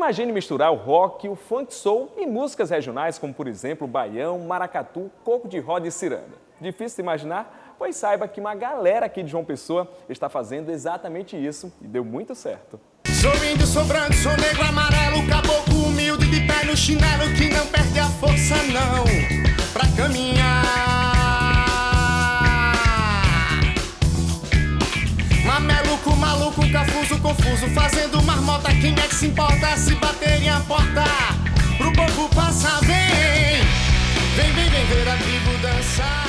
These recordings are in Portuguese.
Imagine misturar o rock, o funk soul e músicas regionais como, por exemplo, baião, maracatu, coco de roda e ciranda. Difícil de imaginar? Pois saiba que uma galera aqui de João Pessoa está fazendo exatamente isso e deu muito certo. Sou índio, sou branco, sou negro, amarelo, caboclo humilde de pé no chinelo que não perde a força não pra caminhar. Mameluco, maluco, cafuso, confuso, fazendo marmota, quem é que se importa se baterem a porta? Pro povo passar, vem ver a tribo dançar.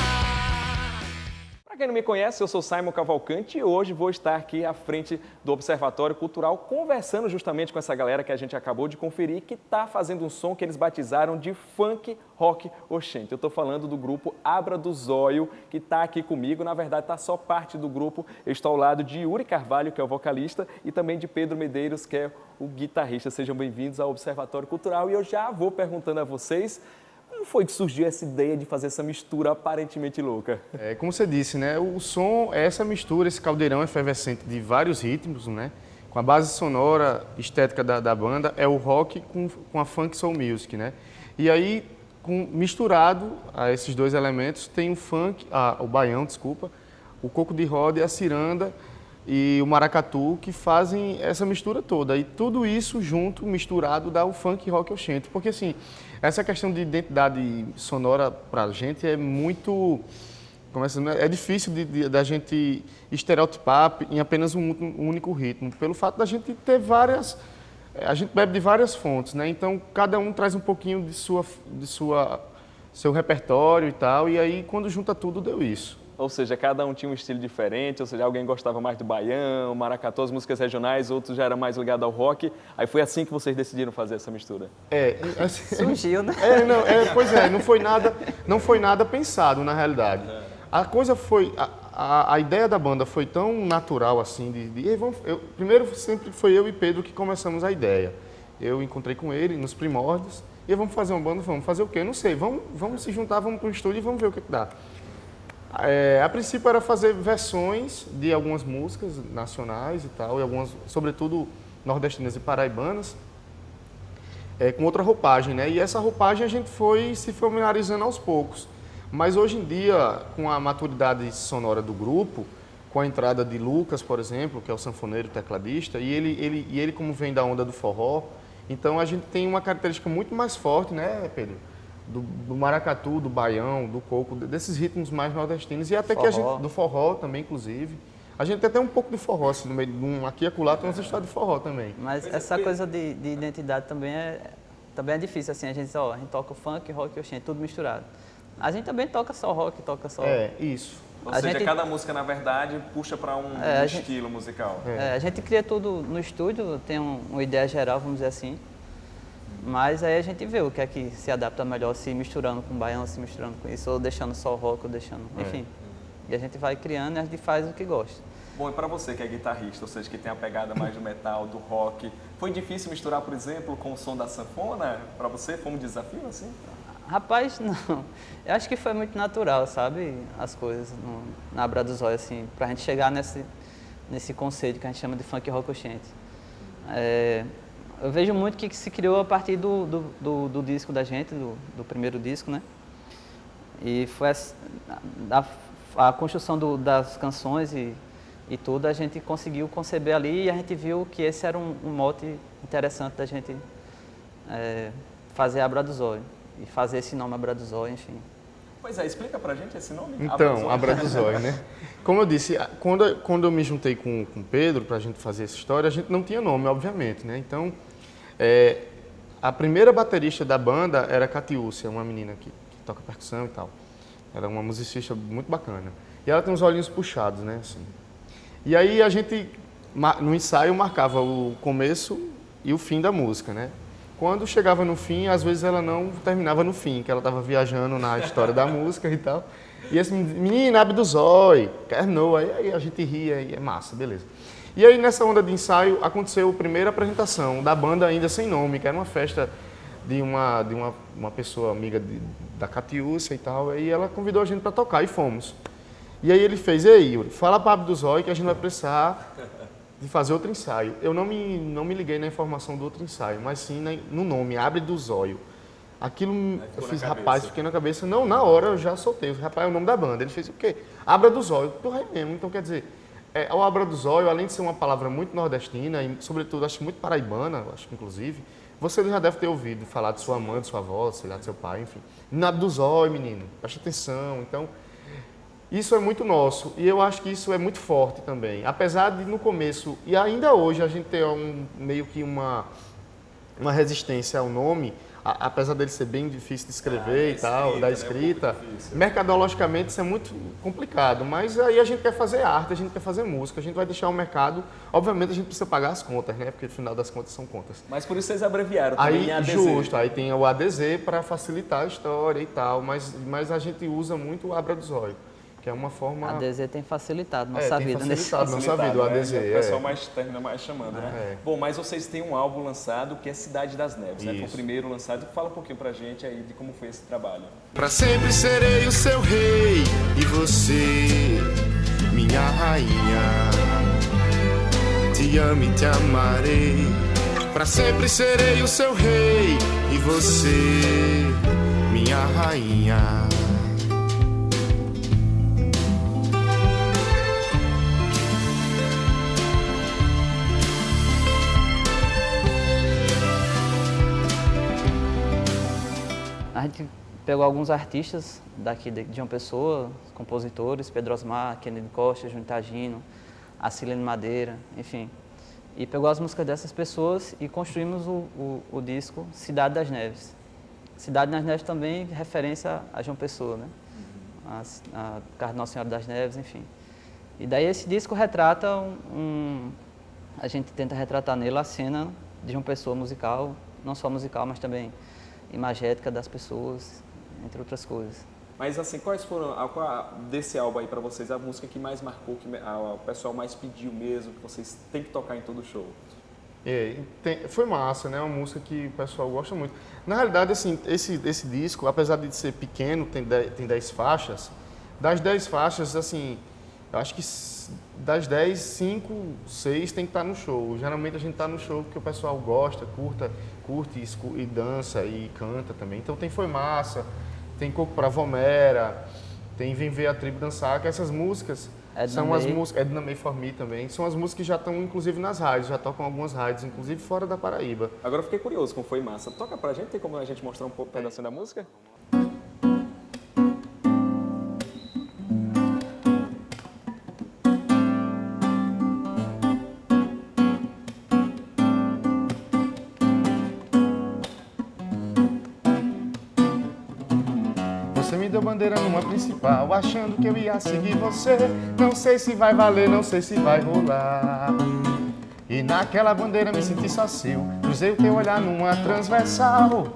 Para quem não me conhece, eu sou Simon Cavalcante e hoje vou estar aqui à frente do Observatório Cultural conversando justamente com essa galera que a gente acabou de conferir que está fazendo um som que eles batizaram de funk rock oxente. Eu estou falando do grupo Abra do Zóio, que está aqui comigo. Na verdade, está só parte do grupo. Eu estou ao lado de Yuri Carvalho, que é o vocalista, e também de Pedro Medeiros, que é o guitarrista. Sejam bem-vindos ao Observatório Cultural e eu já vou perguntando a vocês como foi que surgiu essa ideia de fazer essa mistura aparentemente louca? Como você disse, né? O som é essa mistura, esse caldeirão efervescente de vários ritmos, né? Com a base sonora, estética da banda, é o rock com a funk soul music, né? E aí, misturado a esses dois elementos, tem o funk, o baião, desculpa, o coco de roda e a ciranda e o maracatu, que fazem essa mistura toda. E tudo isso junto, misturado, dá o funk rock oxente. Porque, assim, essa questão de identidade sonora pra gente é muito... É difícil da gente estereotipar em apenas um único ritmo, pelo fato da gente ter várias... A gente bebe de várias fontes, né? Então, cada um traz um pouquinho de seu repertório e tal, e aí, quando junta tudo, deu isso. Ou seja, cada um tinha um estilo diferente, ou seja, alguém gostava mais do baião, maracatu, as músicas regionais, outros já eram mais ligados ao rock. Aí foi assim que vocês decidiram fazer essa mistura? Surgiu, né? Pois é, não foi nada pensado, na realidade. A coisa foi... A ideia da banda foi tão natural, assim, primeiro sempre foi eu e Pedro que começamos a ideia. Eu encontrei com ele nos primórdios, e vamos fazer uma banda, vamos fazer o quê? Eu não sei, vamos se juntar, vamos para o estúdio e vamos ver o que dá. A princípio era fazer versões de algumas músicas nacionais e tal, e algumas, sobretudo, nordestinas e paraibanas, com outra roupagem, né? E essa roupagem a gente foi se familiarizando aos poucos. Mas hoje em dia, com a maturidade sonora do grupo, com a entrada de Lucas, por exemplo, que é o sanfoneiro tecladista, e ele como vem da onda do forró, então a gente tem uma característica muito mais forte, né, Pedro? Do maracatu, do baião, do coco, desses ritmos mais nordestinos e até forró. Que a gente do forró também, inclusive. A gente tem até um pouco de forró, assim, no meio de aqui e acolá tem umas histórias de forró também. Mas essa coisa de identidade também é difícil, assim, a gente toca o funk, rock e oxente, tudo misturado. A gente também toca só rock, toca só... Isso. Ou seja, cada música, na verdade, puxa para um estilo musical. A gente cria tudo no estúdio, tem uma ideia geral, vamos dizer assim. Mas aí a gente vê o que é que se adapta melhor, se misturando com baião, se misturando com isso, ou deixando só rock, ou deixando... Enfim. E a gente vai criando e a gente faz o que gosta. Bom, e para você que é guitarrista, ou seja, que tem a pegada mais do metal, do rock, foi difícil misturar, por exemplo, com o som da sanfona? Para você foi um desafio, assim? Rapaz, não. Eu acho que foi muito natural, sabe? As coisas na Abra do Zóio, assim, pra gente chegar nesse conceito que a gente chama de funk rock oxente. Eu vejo muito que se criou a partir do disco da gente, do primeiro disco, né? E foi a construção das canções e tudo, a gente conseguiu conceber ali e a gente viu que esse era um mote interessante da gente fazer a Abra do Zóio. E fazer esse nome Abra do Zóio, enfim. Pois é, explica pra gente esse nome. Então, Abra do Zóio, né? Como eu disse, quando eu me juntei com o Pedro pra gente fazer essa história, a gente não tinha nome, obviamente, né? Então, a primeira baterista da banda era a Catiúcia, uma menina que toca percussão e tal. Ela é uma musicista muito bacana. E ela tem uns olhinhos puxados, né? Assim. E aí a gente, no ensaio, marcava o começo e o fim da música, né? Quando chegava no fim, às vezes ela não terminava no fim, que ela estava viajando na história da música e tal. E assim, menina, Abra do Zóio, Carnou, aí a gente ria e é massa, beleza. E aí nessa onda de ensaio aconteceu a primeira apresentação da banda ainda sem nome, que era uma festa de uma pessoa amiga da Catiúcia e tal, e ela convidou a gente para tocar e fomos. E aí ele fez, ei Yuri, fala para Abra do Zóio que a gente vai precisar de fazer outro ensaio. Eu não me liguei na informação do outro ensaio, mas sim no nome, Abre do Zóio. Aquilo eu fiz, rapaz, fiquei na cabeça. Não, na hora eu já soltei. Rapaz, é o nome da banda. Ele fez o quê? Abra do Zóio. Porra, é mesmo. Então, quer dizer, o Abra do Zóio, além de ser uma palavra muito nordestina e, sobretudo, acho muito paraibana, acho que inclusive, você já deve ter ouvido falar de sua mãe, de sua avó, sei lá, de seu pai, enfim. Abre do Zóio, menino. Preste atenção. Então, isso é muito nosso. E eu acho que isso é muito forte também. Apesar de, no começo, e ainda hoje, a gente ter meio que uma resistência ao nome, apesar dele ser bem difícil de escrever e tal, da escrita, mercadologicamente isso é muito complicado, mas aí a gente quer fazer arte, a gente quer fazer música, a gente vai deixar o mercado, obviamente a gente precisa pagar as contas, né, porque no final das contas são contas. Mas por isso vocês abreviaram também em ADZ. Justo, aí tem o ADZ para facilitar a história e tal, mas a gente usa muito o Abra do Zóio, que é uma forma... A ADZ tem facilitado nossa vida nesse nossa vida, o ADZ. O pessoal termina mais chamando, né? É. Bom, mas vocês têm um álbum lançado que é Cidade das Neves, né? Foi o primeiro lançado. Fala um pouquinho pra gente aí de como foi esse trabalho. Pra sempre serei o seu rei e você, minha rainha. Te amo e te amarei. Pra sempre serei o seu rei e você, minha rainha. A gente pegou alguns artistas daqui de João Pessoa, compositores, Pedro Osmar, Kennedy Costa, Júnior Tagino, Acilene Madeira, enfim. E pegou as músicas dessas pessoas e construímos o disco Cidade das Neves. Cidade das Neves também referência a João Pessoa, né? A Casa de Nossa Senhora das Neves, enfim. E daí esse disco retrata a gente tenta retratar nele a cena de João Pessoa musical, não só musical, mas também imagética das pessoas, entre outras coisas. Mas assim, quais foram, desse álbum aí pra vocês, a música que mais marcou, que o pessoal mais pediu mesmo, que vocês têm que tocar em todo show? Foi massa, né? Uma música que o pessoal gosta muito. Na realidade, assim, esse disco, apesar de ser pequeno, tem 10 faixas. Das 10 faixas, assim, eu acho que das 10, 5, 6 tem que estar no show. Geralmente a gente está no show porque o pessoal gosta, curte e dança e canta também. Então tem Foi Massa, tem Coco pra Vomera, tem Vem Ver a Tribo Dançar, que essas músicas são as músicas... Edna May For Me também. São as músicas que já estão, inclusive, nas rádios, já tocam algumas rádios, inclusive fora da Paraíba. Agora eu fiquei curioso com Foi Massa. Toca pra gente, tem como a gente mostrar um pouco pedacinho da música? Você me deu bandeira numa principal, achando que eu ia seguir você. Não sei se vai valer, não sei se vai rolar. E naquela bandeira me senti só seu. Cruzei o teu olhar numa transversal.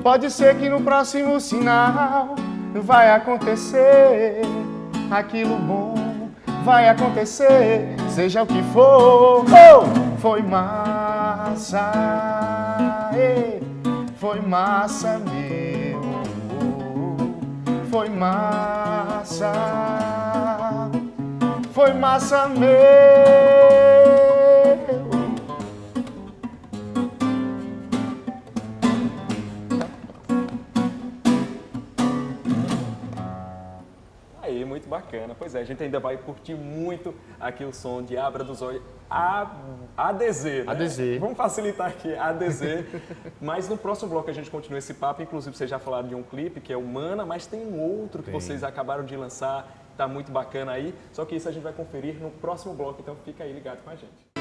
Pode ser que no próximo sinal vai acontecer aquilo bom, vai acontecer, seja o que for. Oh! Foi massa, foi massa meu. Foi massa meu. Aí, muito bacana. Pois é, a gente ainda vai curtir muito aqui o som de Abra do Zóio ADZ, né? ADZ. Vamos facilitar aqui, ADZ. Mas no próximo bloco a gente continua esse papo. Inclusive, vocês já falaram de um clipe, que é o Mana, mas tem um outro que vocês acabaram de lançar. Tá muito bacana aí. Só que isso a gente vai conferir no próximo bloco, então fica aí ligado com a gente.